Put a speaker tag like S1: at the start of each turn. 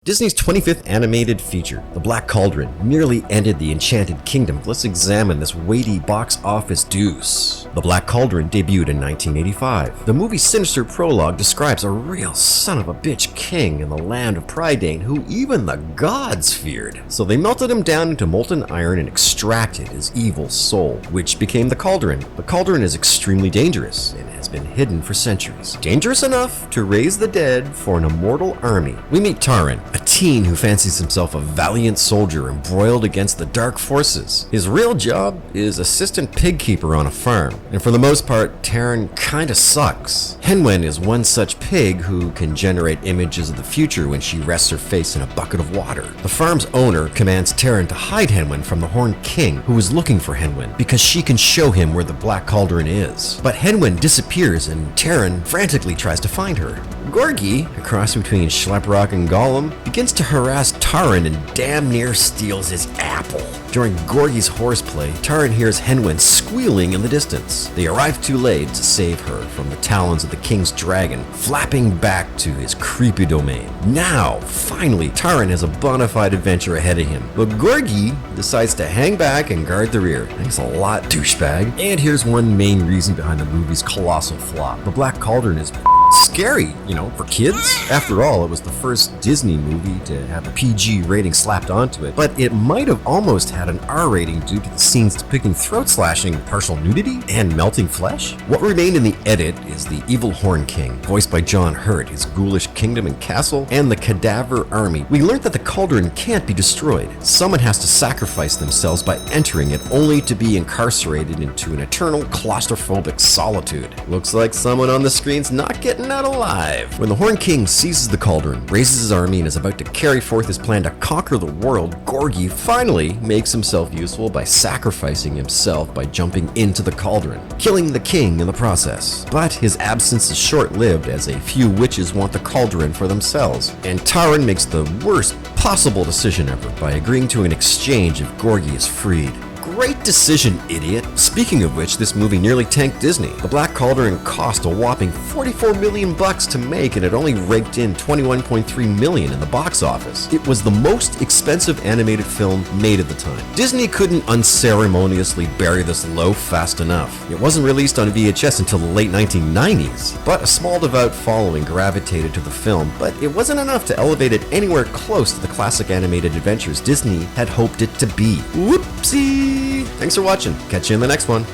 S1: Disney's 25th animated feature, The Black Cauldron, nearly ended the Enchanted Kingdom. Let's examine this weighty box office deuce. The Black Cauldron debuted in 1985. The movie's sinister prologue describes a real son of a bitch king in the land of Prydain who even the gods feared. So they melted him down into molten iron and extracted his evil soul, which became the cauldron. The cauldron is extremely dangerous and has been hidden for centuries. Dangerous enough to raise the dead for an immortal army. We meet Taran, a teen who fancies himself a valiant soldier embroiled against the dark forces. His real job is assistant pig keeper on a farm, and for the most part, Taran kinda sucks. Henwen is one such pig who can generate images of the future when she rests her face in a bucket of water. The farm's owner commands Taran to hide Henwen from the Horned King, who is looking for Henwen, because she can show him where the Black Cauldron is. But Henwen disappears and Taran frantically tries to find her. Gorgi, a cross between Schleprock and Gollum, begins to harass Taran and damn near steals his apple. During Gorgi's horseplay, Taran hears Henwen squealing in the distance. They arrive too late to save her from the talons of the king's dragon, flapping back to his creepy domain. Now, finally, Taran has a bona fide adventure ahead of him, but Gorgi decides to hang back and guard the rear. Thanks a lot, douchebag. And here's one main reason behind the movie's colossal flop. The Black Cauldron is scary, for kids. After all, it was the first Disney movie to have a PG rating slapped onto it, but it might have almost had an R rating due to the scenes depicting throat slashing, partial nudity, and melting flesh. What remained in the edit is the evil Horn King, voiced by John Hurt, his ghoulish kingdom and castle, and the cadaver army. We learned that the cauldron can't be destroyed. Someone has to sacrifice themselves by entering it, only to be incarcerated into an eternal claustrophobic solitude. Looks like someone on the screen's not getting out alive. When the Horn King seizes the cauldron, raises his army, and is about to carry forth his plan to conquer the world, Gorgi finally makes himself useful by sacrificing himself by jumping into the cauldron, killing the king in the process. But his absence is short-lived as a few witches want the cauldron for themselves, and Taran makes the worst possible decision ever by agreeing to an exchange if Gorgi is freed. Great decision, idiot. Speaking of which, this movie nearly tanked Disney. The Black Cauldron cost a whopping $44 million to make, and it only raked in $21.3 million in the box office. It was the most expensive animated film made at the time. Disney couldn't unceremoniously bury this loaf fast enough. It wasn't released on VHS until the late 1990s, but a small devout following gravitated to the film, but it wasn't enough to elevate it anywhere close to the classic animated adventures Disney had hoped it to be. Whoopsie! Thanks for watching. Catch you in the next one.